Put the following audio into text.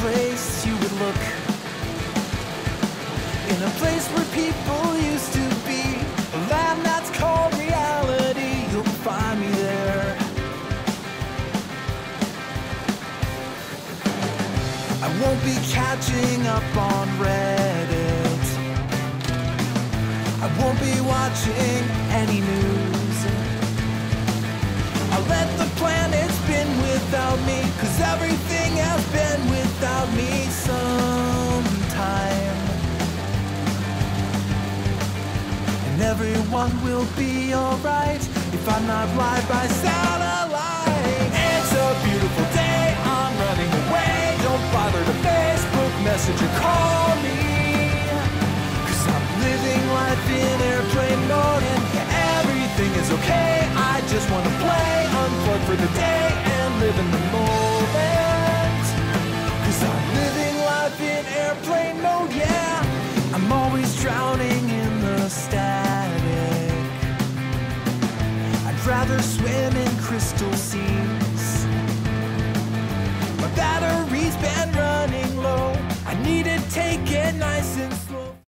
place you would look, in a place where people used to be, a land that's called reality. You'll find me there. I won't be catching up on Reddit, I won't be watching any news. I'll let the planet spin without me, 'cause everything has been without me sometime. And everyone will be alright if I'm not live by satellite. It's a beautiful day, I'm running away. Don't bother to Facebook message or call me, 'cause I'm living life in airplane mode, and everything is okay. I just wanna play, unplug for the day, and live in the moment. 'Cause I'm living life in airplane mode, yeah. I'm always drowning in the static. I'd rather swim in crystal seas. My battery's been running low, I need to take it nice and slow.